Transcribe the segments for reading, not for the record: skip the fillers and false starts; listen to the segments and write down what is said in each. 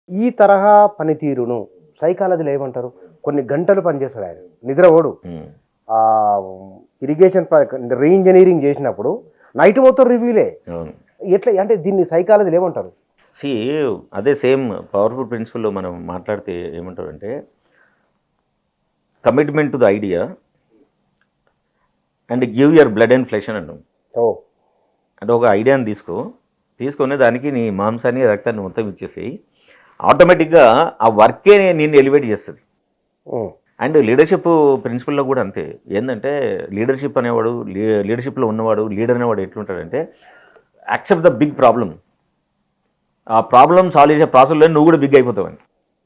ఈ తరహా పనితీరును సైకాలజీలో ఏమంటారు? కొన్ని గంటలు పనిచేస్తాడు ఆయన. నిద్రపోడు. ఉమ్. ఇరిగేషన్ రీఇంజనీరింగ్ చేసినప్పుడు నైట్ మొత్తం రివ్యూలే. అవును. ఎట్లా అంటే దీన్ని సైకాలజీలో ఏమంటారు? సి అదే సేమ్ పవర్ఫుల్ ప్రిన్సిపల్లో మనం మాట్లాడితే ఏమంటారంటే commitment to the idea and give your blood and flesh అని అంటాం. ఓ అంటే ఒక ఐడియాని తీసుకొని దానికి నీ మాంసాన్ని రక్తాన్ని మొత్తం ఇచ్చేసి ఆటోమేటిక్గా ఆ వర్కే నిన్ను ఎలివేట్ చేస్తుంది. ఉమ్, అండ్ లీడర్షిప్ ప్రిన్సిపల్లో కూడా అంతే. ఏంటంటే లీడర్షిప్ అనేవాడు లీడర్షిప్లో ఉన్నవాడు లీడర్ అనేవాడు ఎట్లుంటాడంటే యాక్సెప్ట్ ద బిగ్ ప్రాబ్లమ్. ఆ ప్రాబ్లమ్ సాల్వ్ చేసే ప్రాసెస్లో నువ్వు కూడా బిగ్ అయిపోతావని.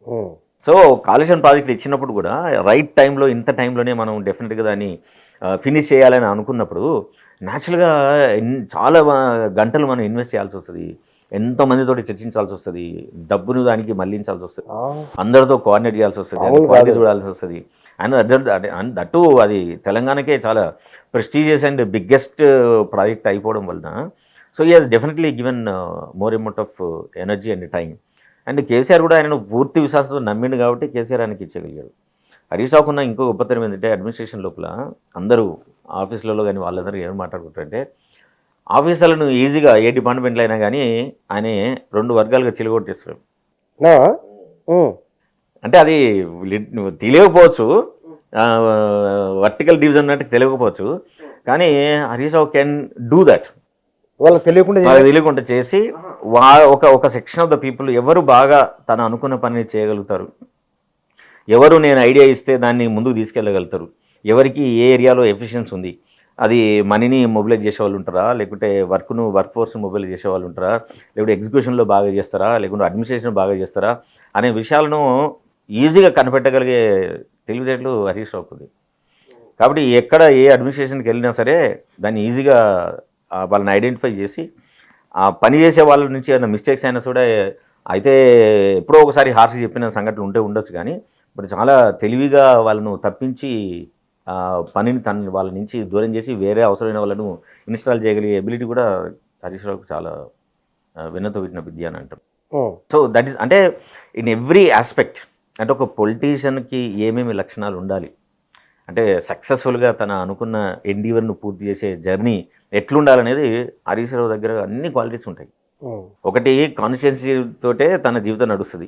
ఉమ్, సో కాళేశ్వరం ప్రాజెక్ట్ ఇచ్చినప్పుడు కూడా రైట్ టైంలో ఇంత టైంలోనే మనం డెఫినెట్గా దాన్ని ఫినిష్ చేయాలని అనుకున్నప్పుడు న్యాచురల్గా చాలా గంటలు మనం ఇన్వెస్ట్ చేయాల్సి వస్తుంది. ఎంతోమందితో చర్చించాల్సి వస్తుంది. డబ్బును దానికి మళ్లించాల్సి వస్తుంది. ఆ, అందరితో కోఆర్డినేట్ చేయాల్సి వస్తుంది. మామూలు క్వాలిటీ కాదు. చూడాల్సి వస్తుంది. అండ్ దట్టు అది తెలంగాణకే చాలా ప్రెస్టీజియస్ అండ్ బిగ్గెస్ట్ ప్రాజెక్ట్ అయిపోవడం వలన సో ఈ has definitely given more amount of energy and time. And KCR కూడా ఆయనను పూర్తి విశ్వాసంతో నమ్మిండు కాబట్టి కేసీఆర్ ఆయనకి ఇచ్చగలిగాడు. హరీష్ రావుకున్న ఇంకో గొప్పతనం ఏంటంటే అడ్మినిస్ట్రేషన్ లోపల అందరూ ఆఫీసులలో కానీ వాళ్ళందరూ ఏం మాట్లాడుకుంటారంటే ఆఫీసర్లను ఈజీగా ఏ డిపార్ట్మెంట్లో అయినా కానీ ఆయన 2 వర్గాలుగా చిలుగొట్టేస్తారు. నా? ఉమ్, అంటే అది నువ్వు తెలియకపోవచ్చు, వర్టికల్ డివిజన్ అంటే తెలియకపోవచ్చు, కానీ Harish Rao can do that. వాళ్ళకి తెలియకుండా వాళ్ళకి తెలియకుండా చేసి ఒక సెక్షన్ ఆఫ్ ద పీపుల్ ఎవరు బాగా తను అనుకున్న పనిని చేయగలుగుతారు, ఎవరు నేను ఐడియా ఇస్తే దాన్ని ముందుకు తీసుకెళ్ళగలుగుతారు, ఎవరికి ఏ ఏరియాలో ఎఫిషియన్సీ ఉంది, అది మనీని మొబిలైజ్ చేసే వాళ్ళు ఉంటారా, లేకుంటే వర్క్ ఫోర్స్ని మొబిలైజ్ చేసే వాళ్ళు ఉంటారా, లేకుంటే ఎగ్జిక్యూషన్లో బాగా చేస్తారా, లేకుంటే అడ్మినిస్ట్రేషన్ బాగా చేస్తారా అనే విషయాలను ఈజీగా కనిపెట్టగలిగే తెలివితేటలు హరీష్ రావుకు ఉంది. కాబట్టి ఎక్కడ ఏ అడ్మినిస్ట్రేషన్కి వెళ్ళినా సరే దాన్ని ఈజీగా వాళ్ళని ఐడెంటిఫై చేసి ఆ పని చేసే వాళ్ళ నుంచి ఏమైనా మిస్టేక్స్ అయినా కూడా అయితే ఎప్పుడో ఒకసారి హార్ష్ చెప్పిన సంఘటనలు ఉండొచ్చు, కానీ ఇప్పుడు చాలా తెలివిగా వాళ్ళను తప్పించి పనిని వాళ్ళ నుంచి దూరం చేసి వేరే అవసరమైన వాళ్ళను ఇన్స్టాల్ చేయగలిగే ఎబిలిటీ కూడా హరీష్ రావుకు చాలా విన్నత పెట్టిన విద్య అని అంటారు. సో దట్ ఈస్ అంటే ఇన్ ఎవ్రీ ఆస్పెక్ట్. అంటే ఒక పొలిటీషియన్కి ఏమేమి లక్షణాలు ఉండాలి, అంటే సక్సెస్ఫుల్గా తన అనుకున్న ఎండీవర్ను పూర్తి చేసే జర్నీ ఎట్లుండాలనేది హరీష్ రావు దగ్గర అన్ని క్వాలిటీస్ ఉంటాయి. ఒకటి కాన్స్టిట్యున్సీ తోటే తన జీవితం నడుస్తుంది.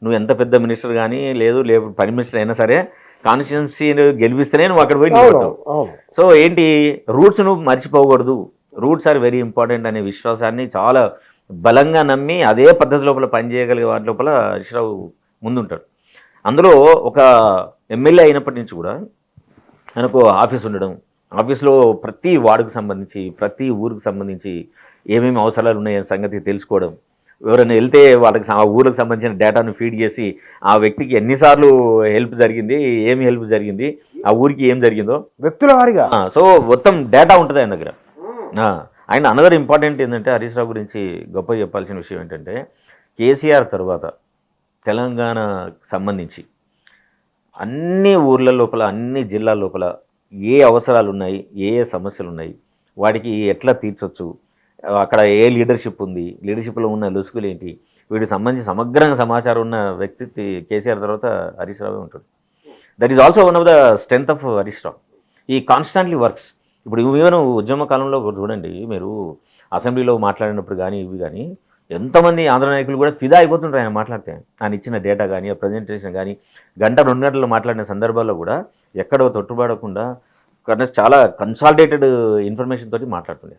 నువ్వు ఎంత పెద్ద మినిస్టర్ కానీ లేదు ప్రైమ్ మినిస్టర్ అయినా సరే కాన్స్టిట్యున్సీని గెలిపిస్తేనే నువ్వు అక్కడ పోయి నిలబడతావు. సో ఏంటి రూట్స్ నువ్వు మర్చిపోకూడదు, రూట్స్ ఆర్ వెరీ ఇంపార్టెంట్ అనే విశ్వాసాన్ని చాలా బలంగా నమ్మి అదే పద్ధతి లోపల పనిచేయగలిగే వాటి లోపల హరీష్ రావు ముందుంటాడు. అందులో ఒక ఎమ్మెల్యే అయినప్పటి నుంచి కూడా మనకు ఆఫీస్ ఉండడం, ఆఫీస్లో ప్రతి వార్డుకు సంబంధించి ప్రతి ఊరికి సంబంధించి ఏమేమి అవసరాలు ఉన్నాయనే సంగతి తెలుసుకోవడం, ఎవరైనా వెళ్తే వాళ్ళకి ఆ ఊరికి సంబంధించిన డేటాను ఫీడ్ చేసి ఆ వ్యక్తికి ఎన్నిసార్లు హెల్ప్ జరిగింది, ఏమి హెల్ప్ జరిగింది, ఆ ఊరికి ఏం జరిగిందో వ్యక్తుల వారిగా సో మొత్తం డేటా ఉంటుంది ఆయన దగ్గర. ఆయన అనదర్ ఇంపార్టెంట్ ఏంటంటే హరీష్ రావు గురించి గొప్ప చెప్పాల్సిన విషయం ఏంటంటే కేసీఆర్ తర్వాత తెలంగాణకు సంబంధించి అన్ని ఊర్ల లోపల అన్ని జిల్లాల లోపల ఏ అవసరాలు ఉన్నాయి, ఏ సమస్యలు ఉన్నాయి, వాటికి ఎట్లా తీర్చొచ్చు, అక్కడ ఏ లీడర్షిప్ ఉంది, లీడర్షిప్లో ఉన్న లొసుగులు ఏంటి, వీటికి సంబంధించి సమగ్రంగా సమాచారం ఉన్న వ్యక్తి కేసీఆర్ తర్వాత హరీష్ రావే ఉంటాడు. That is also one of the strength of Harish Rao. ఈ కాన్స్టాంట్లీ వర్క్స్. ఇప్పుడు ఈవెన్ ఉద్యమ కాలంలో చూడండి మీరు, అసెంబ్లీలో మాట్లాడినప్పుడు కానీ ఇవి కానీ ఎంతమంది ఆంధ్ర నాయకులు కూడా ఫిదా అయిపోతుంటారు ఆయన మాట్లాడితే. ఆయన ఇచ్చిన డేటా కానీ ఆ ప్రజెంటేషన్ కానీ 1-2 గంటలు మాట్లాడిన సందర్భాల్లో కూడా ఎక్కడో తొట్టుపడకుండా చాలా కన్సాలిడేటెడ్ ఇన్ఫర్మేషన్ తోటి మాట్లాడుతుంది.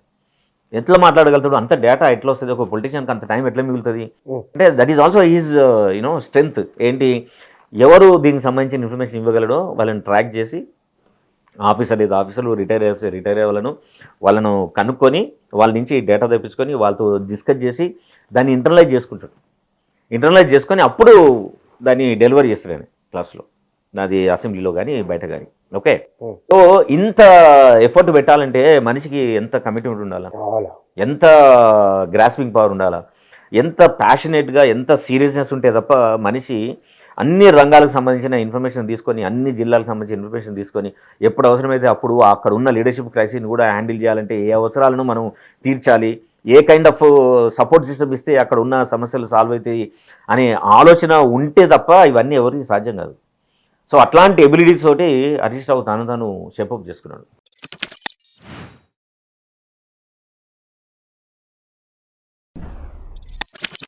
ఎట్లా మాట్లాడగలుగుతాడు, అంత డేటా ఎట్లా వస్తుంది, ఒక పొలిటీషియన్కి అంత టైం ఎట్లా మిగులుతుంది అంటే that is also is strength. ఏంటి ఎవరు దీనికి సంబంధించిన ఇన్ఫర్మేషన్ ఇవ్వగలడో వాళ్ళని ట్రాక్ చేసి ఆఫీసర్లు రిటైర్ అయ్యే వాళ్ళను కనుక్కొని వాళ్ళ నుంచి డేటా తెప్పించుకొని వాళ్ళతో డిస్కస్ చేసి దాన్ని ఇంటర్నలైజ్ చేసుకొని అప్పుడు దాన్ని డెలివరీ చేస్తాడు ఆయన క్లాస్లో, అది అసెంబ్లీలో కానీ బయట కానీ. ఓకే, సో ఇంత ఎఫర్ట్ పెట్టాలంటే మనిషికి ఎంత కమిట్మెంట్ ఉండాలా, ఎంత గ్రాస్పింగ్ పవర్ ఉండాలా, ఎంత ప్యాషనేట్గా ఎంత సీరియస్నెస్ ఉంటే తప్ప మనిషి అన్ని రంగాలకు సంబంధించిన ఇన్ఫర్మేషన్ తీసుకొని అన్ని జిల్లాలకు సంబంధించిన ఇన్ఫర్మేషన్ తీసుకొని ఎప్పుడు అవసరమైతే అప్పుడు అక్కడ ఉన్న లీడర్షిప్ క్రైసిస్ని కూడా హ్యాండిల్ చేయాలంటే ఏ అవసరాలను మనం తీర్చాలి, ఏ కైండ్ ఆఫ్ సపోర్ట్ సిస్టమ్ ఇస్తే అక్కడ ఉన్న సమస్యలు సాల్వ్ అవుతాయి అనే ఆలోచన ఉంటే తప్ప ఇవన్నీ ఎవరికి సాధ్యం కాదు. సో అట్లాంటి ఎబిలిటీస్ తోటి హరీష్ రావు తాను షేపప్ చేసుకున్నాడు.